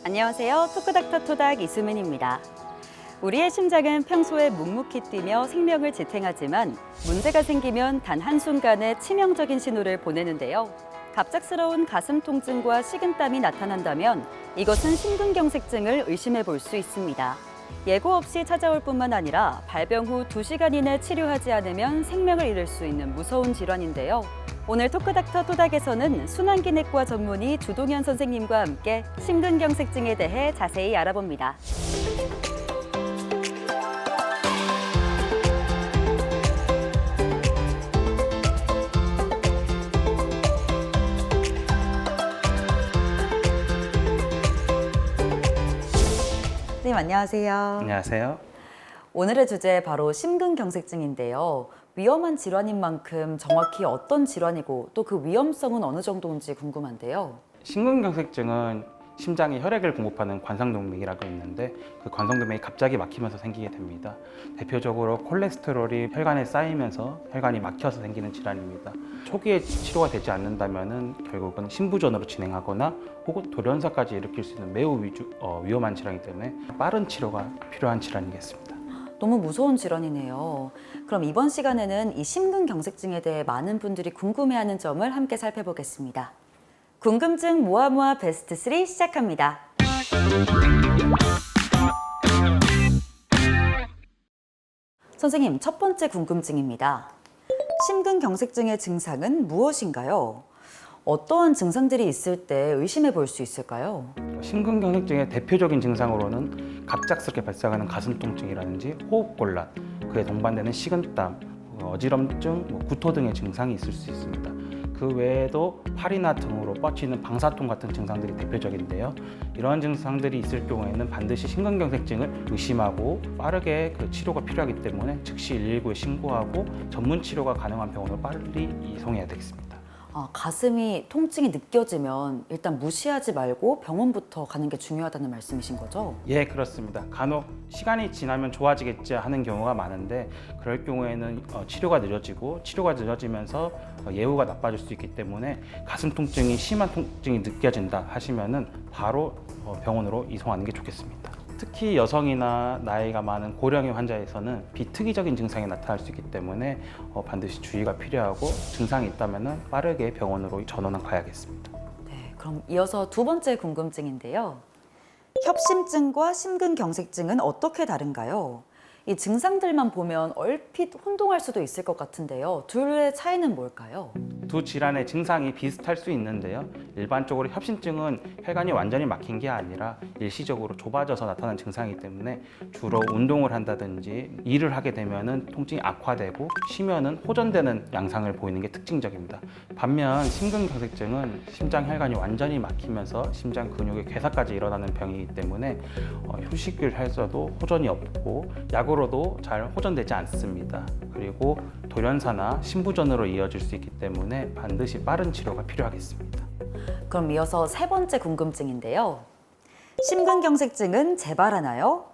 안녕하세요. 토크닥터 토닥 이수민입니다. 우리의 심장은 평소에 묵묵히 뛰며 생명을 지탱하지만 문제가 생기면 단 한순간에 치명적인 신호를 보내는데요. 갑작스러운 가슴 통증과 식은땀이 나타난다면 이것은 심근경색증을 의심해 볼 수 있습니다. 예고 없이 찾아올 뿐만 아니라 발병 후 2시간 이내 치료하지 않으면 생명을 잃을 수 있는 무서운 질환인데요. 오늘 토크닥터 토닥에서는 순환기내과 전문의 주동현 선생님과 함께 심근경색증에 대해 자세히 알아봅니다. 선생님 안녕하세요. 안녕하세요. 오늘의 주제 바로 심근경색증인데요. 위험한 질환인 만큼 정확히 어떤 질환이고 또 그 위험성은 어느 정도인지 궁금한데요. 심근경색증은 심장에 혈액을 공급하는 관상동맥이라고 있는데 그 관상동맥이 갑자기 막히면서 생기게 됩니다. 대표적으로 콜레스테롤이 혈관에 쌓이면서 혈관이 막혀서 생기는 질환입니다. 초기에 치료가 되지 않는다면 결국은 심부전으로 진행하거나 혹은 돌연사까지 일으킬 수 있는 매우 위험한 질환이기 때문에 빠른 치료가 필요한 질환이겠습니다. 너무 무서운 질환이네요. 그럼 이번 시간에는 이 심근경색증에 대해 많은 분들이 궁금해하는 점을 함께 살펴보겠습니다. 궁금증 모아모아 베스트 3 시작합니다. 선생님, 첫 번째 궁금증입니다. 심근경색증의 증상은 무엇인가요? 어떠한 증상들이 있을 때 의심해 볼 수 있을까요? 심근경색증의 대표적인 증상으로는 갑작스럽게 발생하는 가슴 통증이라든지 호흡곤란, 그에 동반되는 식은땀, 어지럼증, 구토 등의 증상이 있을 수 있습니다. 그 외에도 팔이나 등으로 뻗치는 방사통 같은 증상들이 대표적인데요. 이러한 증상들이 있을 경우에는 반드시 심근경색증을 의심하고 빠르게 그 치료가 필요하기 때문에 즉시 119에 신고하고 전문 치료가 가능한 병원으로 빨리 이송해야 되겠습니다. 가슴이 통증이 느껴지면 일단 무시하지 말고 병원부터 가는 게 중요하다는 말씀이신 거죠? 예, 그렇습니다. 간혹 시간이 지나면 좋아지겠지 하는 경우가 많은데 그럴 경우에는 치료가 늦어지면서 예후가 나빠질 수 있기 때문에 가슴 통증이 심한 통증이 느껴진다 하시면은 바로 병원으로 이송하는 게 좋겠습니다. 특히 여성이나 나이가 많은 고령의 환자에서는 비특이적인 증상이 나타날 수 있기 때문에 반드시 주의가 필요하고 증상이 있다면 빠르게 병원으로 전원을 가야겠습니다. 네, 그럼 이어서 두 번째 궁금증인데요. 협심증과 심근경색증은 어떻게 다른가요? 이 증상들만 보면 얼핏 혼동할 수도 있을 것 같은데요. 둘의 차이는 뭘까요? 두 질환의 증상이 비슷할 수 있는데요. 일반적으로 협심증은 혈관이 완전히 막힌 게 아니라 일시적으로 좁아져서 나타나는 증상이기 때문에 주로 운동을 한다든지 일을 하게 되면 통증이 악화되고 쉬면은 호전되는 양상을 보이는 게 특징적입니다. 반면 심근경색증은 심장 혈관이 완전히 막히면서 심장 근육의 괴사까지 일어나는 병이기 때문에 휴식을 해서도 호전이 없고 약으로도 잘 호전되지 않습니다. 그리고 돌연사나 심부전으로 이어질 수 있기 때문에 반드시 빠른 치료가 필요하겠습니다. 그럼 이어서 세 번째 궁금증인데요. 심근경색증은 재발하나요?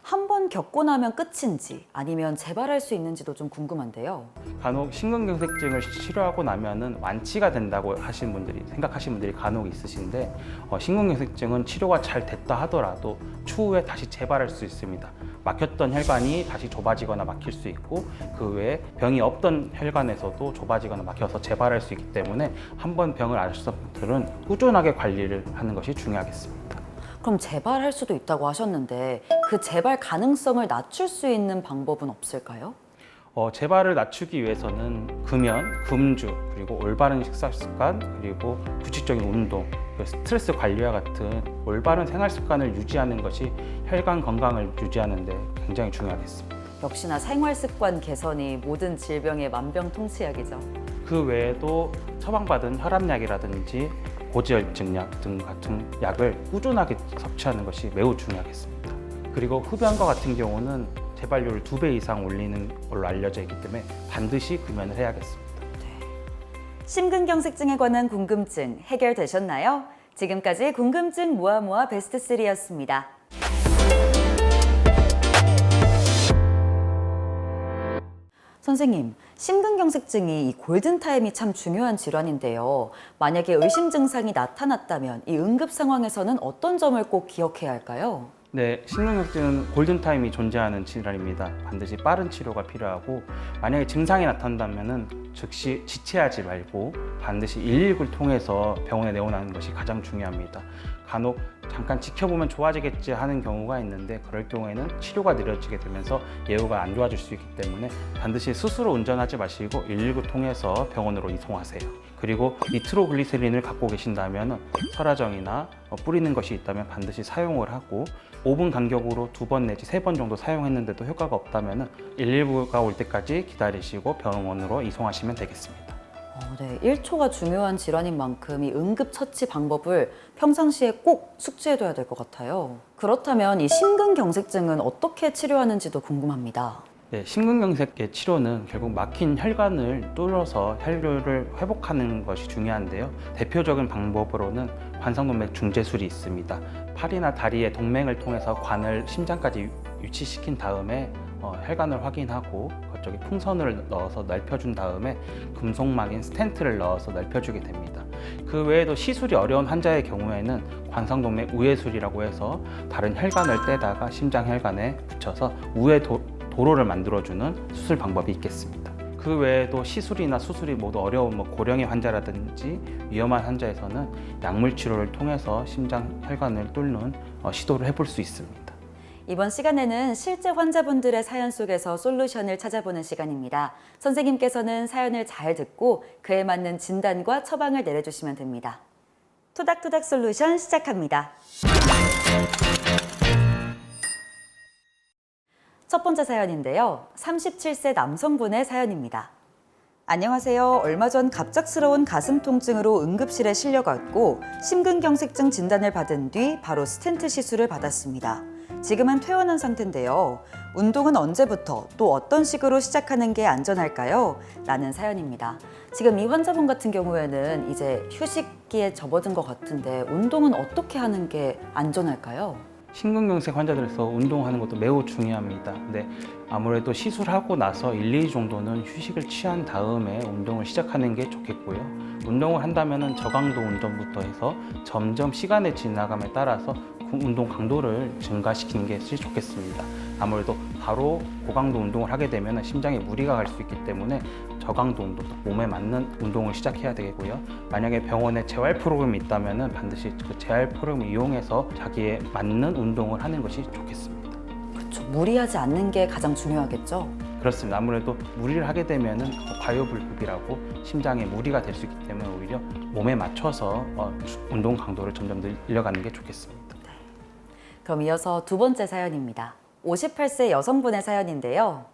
한 번 겪고 나면 끝인지 아니면 재발할 수 있는지도 좀 궁금한데요. 간혹 심근경색증을 치료하고 나면은 완치가 된다고 생각하시는 분들이 간혹 있으신데 심근경색증은 치료가 잘 됐다 하더라도 추후에 다시 재발할 수 있습니다. 막혔던 혈관이 다시 좁아지거나 막힐 수 있고 그 외에 병이 없던 혈관에서도 좁아지거나 막혀서 재발할 수 있기 때문에 한번 병을 앓으신 분들은 꾸준하게 관리를 하는 것이 중요하겠습니다. 그럼 재발할 수도 있다고 하셨는데 그 재발 가능성을 낮출 수 있는 방법은 없을까요? 재발을 낮추기 위해서는 금연, 금주, 그리고 올바른 식사 습관, 그리고 규칙적인 운동, 스트레스 관리와 같은 올바른 생활 습관을 유지하는 것이 혈관 건강을 유지하는 데 굉장히 중요하겠습니다. 역시나 생활 습관 개선이 모든 질병의 만병통치약이죠. 그 외에도 처방받은 혈압약이라든지 고지혈증약 등 같은 약을 꾸준하게 섭취하는 것이 매우 중요하겠습니다. 그리고 흡연과 같은 경우는 재발률을 2배 이상 올리는 걸로 알려져 있기 때문에 반드시 금연을 해야겠습니다. 심근경색증에 관한 궁금증 해결되셨나요? 지금까지 궁금증 모아모아 베스트 3였습니다. 선생님, 심근경색증이 이 골든타임이 참 중요한 질환인데요. 만약에 의심 증상이 나타났다면 이 응급 상황에서는 어떤 점을 꼭 기억해야 할까요? 네, 심근경색증은 골든타임이 존재하는 질환입니다. 반드시 빠른 치료가 필요하고 만약에 증상이 나타난다면 즉시 지체하지 말고 반드시 119를 통해서 병원에 내원하는 것이 가장 중요합니다. 간혹 잠깐 지켜보면 좋아지겠지 하는 경우가 있는데 그럴 경우에는 치료가 느려지게 되면서 예후가 안 좋아질 수 있기 때문에 반드시 스스로 운전하지 마시고 119 통해서 병원으로 이송하세요. 그리고 니트로글리세린을 갖고 계신다면 설화정이나 뿌리는 것이 있다면 반드시 사용을 하고 5분 간격으로 2번 내지 3번 정도 사용했는데도 효과가 없다면 119가 올 때까지 기다리시고 병원으로 이송하시면 되겠습니다. 네, 1초가 중요한 질환인 만큼 이 응급처치 방법을 평상시에 꼭 숙지해둬야 될 것 같아요. 그렇다면 이 심근경색증은 어떻게 치료하는지도 궁금합니다. 네, 심근경색의 치료는 결국 막힌 혈관을 뚫어서 혈류를 회복하는 것이 중요한데요. 대표적인 방법으로는 관상동맥 중재술이 있습니다. 팔이나 다리의 동맥을 통해서 관을 심장까지 위치시킨 다음에 혈관을 확인하고 그쪽에 풍선을 넣어서 넓혀준 다음에 금속막인 스텐트를 넣어서 넓혀주게 됩니다. 그 외에도 시술이 어려운 환자의 경우에는 관상동맥 우회술이라고 해서 다른 혈관을 떼다가 심장 혈관에 붙여서 우회 도로를 만들어주는 수술 방법이 있겠습니다. 그 외에도 시술이나 수술이 모두 어려운 고령의 환자라든지 위험한 환자에서는 약물 치료를 통해서 심장 혈관을 뚫는 시도를 해볼 수 있습니다. 이번 시간에는 실제 환자분들의 사연 속에서 솔루션을 찾아보는 시간입니다. 선생님께서는 사연을 잘 듣고 그에 맞는 진단과 처방을 내려주시면 됩니다. 토닥토닥 솔루션 시작합니다. 첫 번째 사연인데요. 37세 남성분의 사연입니다. 안녕하세요. 얼마 전 갑작스러운 가슴 통증으로 응급실에 실려갔고 심근경색증 진단을 받은 뒤 바로 스텐트 시술을 받았습니다. 지금은 퇴원한 상태인데요. 운동은 언제부터 또 어떤 식으로 시작하는 게 안전할까요? 라는 사연입니다. 지금 이 환자분 같은 경우에는 이제 휴식기에 접어든 것 같은데 운동은 어떻게 하는 게 안전할까요? 심근경색 환자들에서 운동하는 것도 매우 중요합니다. 근데 아무래도 시술하고 나서 1, 2주 정도는 휴식을 취한 다음에 운동을 시작하는 게 좋겠고요. 운동을 한다면 저강도 운동부터 해서 점점 시간의 지나감에 따라서 운동 강도를 증가시키는 것이 좋겠습니다. 아무래도 바로 고강도 운동을 하게 되면 심장에 무리가 갈 수 있기 때문에 저강도 운동, 몸에 맞는 운동을 시작해야 되고요. 만약에 병원에 재활 프로그램이 있다면 반드시 그 재활 프로그램을 이용해서 자기에 맞는 운동을 하는 것이 좋겠습니다. 그렇죠. 무리하지 않는 게 가장 중요하겠죠? 그렇습니다. 아무래도 무리를 하게 되면 과요불급이라고 심장에 무리가 될 수 있기 때문에 오히려 몸에 맞춰서 운동 강도를 점점 늘려가는 게 좋겠습니다. 그럼 이어서 두 번째 사연입니다. 58세 여성분의 사연인데요.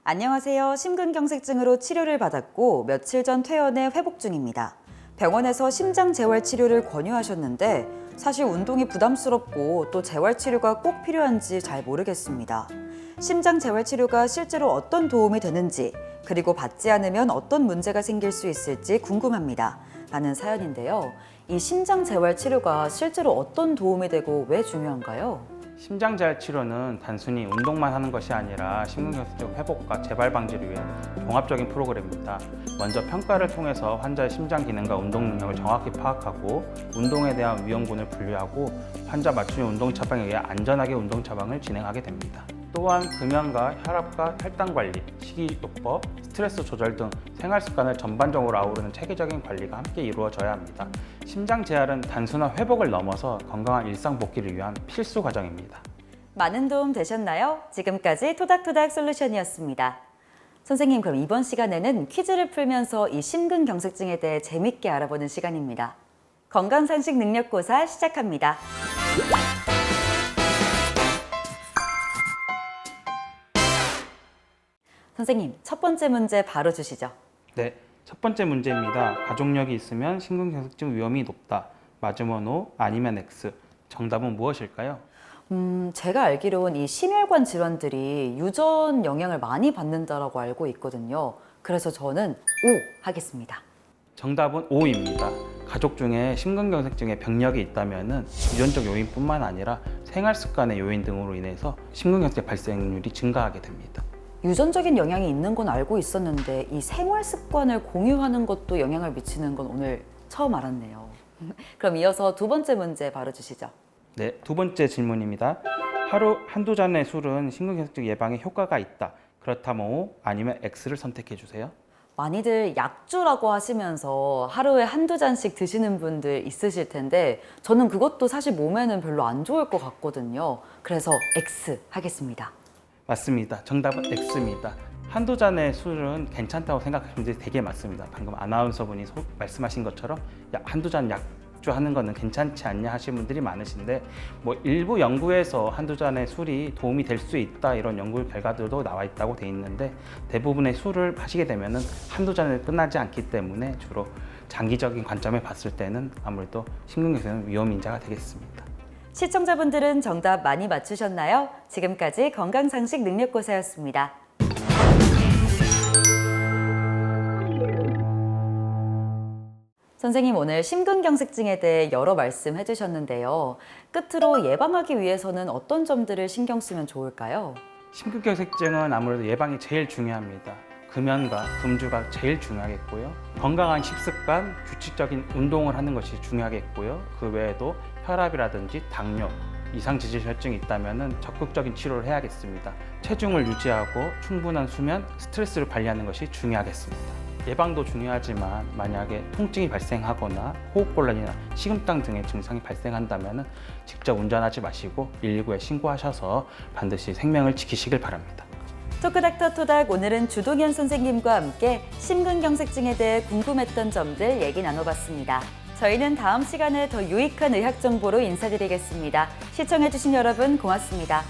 안녕하세요. 심근경색증으로 치료를 받았고 며칠 전 퇴원해 회복 중입니다. 병원에서 심장 재활 치료를 권유하셨는데 사실 운동이 부담스럽고 또 재활 치료가 꼭 필요한지 잘 모르겠습니다. 심장 재활 치료가 실제로 어떤 도움이 되는지 그리고 받지 않으면 어떤 문제가 생길 수 있을지 궁금합니다. 라는 사연인데요. 이 심장 재활 치료가 실제로 어떤 도움이 되고 왜 중요한가요? 심장 재활 치료는 단순히 운동만 하는 것이 아니라 심근경색증 회복과 재발 방지를 위한 종합적인 프로그램입니다. 먼저 평가를 통해서 환자의 심장 기능과 운동 능력을 정확히 파악하고 운동에 대한 위험군을 분류하고 환자 맞춤형 운동 처방에 의해 안전하게 운동 처방을 진행하게 됩니다. 또한 금연과 혈압과 혈당 관리, 식이요법, 스트레스 조절 등 생활 습관을 전반적으로 아우르는 체계적인 관리가 함께 이루어져야 합니다. 심장 재활은 단순한 회복을 넘어서 건강한 일상 복귀를 위한 필수 과정입니다. 많은 도움 되셨나요? 지금까지 토닥토닥 솔루션이었습니다. 선생님, 그럼 이번 시간에는 퀴즈를 풀면서 이 심근경색증에 대해 재밌게 알아보는 시간입니다. 건강상식 능력고사 시작합니다. 선생님, 첫 번째 문제 바로 주시죠. 네, 첫 번째 문제입니다. 가족력이 있으면 심근경색증 위험이 높다. 맞으면 O, 아니면 X. 정답은 무엇일까요? 제가 알기로는 이 심혈관 질환들이 유전 영향을 많이 받는다라고 알고 있거든요. 그래서 저는 O 하겠습니다. 정답은 O입니다. 가족 중에 심근경색증의 병력이 있다면 유전적 요인뿐만 아니라 생활 습관의 요인 등으로 인해서 심근경색 발생률이 증가하게 됩니다. 유전적인 영향이 있는 건 알고 있었는데 이 생활 습관을 공유하는 것도 영향을 미치는 건 오늘 처음 알았네요. 그럼 이어서 두 번째 문제 바로 주시죠. 네, 두 번째 질문입니다. 하루 한두 잔의 술은 심근경색 예방에 효과가 있다. 그렇다면 O 아니면 X를 선택해 주세요. 많이들 약주라고 하시면서 하루에 한두 잔씩 드시는 분들 있으실 텐데 저는 그것도 사실 몸에는 별로 안 좋을 것 같거든요. 그래서 X 하겠습니다. 맞습니다. 정답은 X입니다. 한두 잔의 술은 괜찮다고 생각하시는 분들이 되게 많습니다. 방금 아나운서분이 말씀하신 것처럼 한두 잔 약주하는 거는 괜찮지 않냐 하시는 분들이 많으신데 뭐 일부 연구에서 한두 잔의 술이 도움이 될 수 있다 이런 연구 결과들도 나와 있다고 돼 있는데 대부분의 술을 마시게 되면은 한두 잔에 끝나지 않기 때문에 주로 장기적인 관점에 봤을 때는 아무래도 심근경색은 위험 인자가 되겠습니다. 시청자분들은 정답 많이 맞추셨나요? 지금까지 건강상식 능력고사였습니다. 선생님 오늘 심근경색증에 대해 여러 말씀 해주셨는데요. 끝으로 예방하기 위해서는 어떤 점들을 신경 쓰면 좋을까요? 심근경색증은 아무래도 예방이 제일 중요합니다. 금연과 금주가 제일 중요하겠고요. 건강한 식습관, 규칙적인 운동을 하는 것이 중요하겠고요. 그 외에도 혈압이라든지 당뇨, 이상지질혈증이 있다면 적극적인 치료를 해야겠습니다. 체중을 유지하고 충분한 수면, 스트레스를 관리하는 것이 중요하겠습니다. 예방도 중요하지만 만약에 통증이 발생하거나 호흡곤란이나 식은땀 등의 증상이 발생한다면 직접 운전하지 마시고 119에 신고하셔서 반드시 생명을 지키시길 바랍니다. 토크닥터 토닥 오늘은 주동현 선생님과 함께 심근경색증에 대해 궁금했던 점들 얘기 나눠봤습니다. 저희는 다음 시간에 더 유익한 의학 정보로 인사드리겠습니다. 시청해주신 여러분 고맙습니다.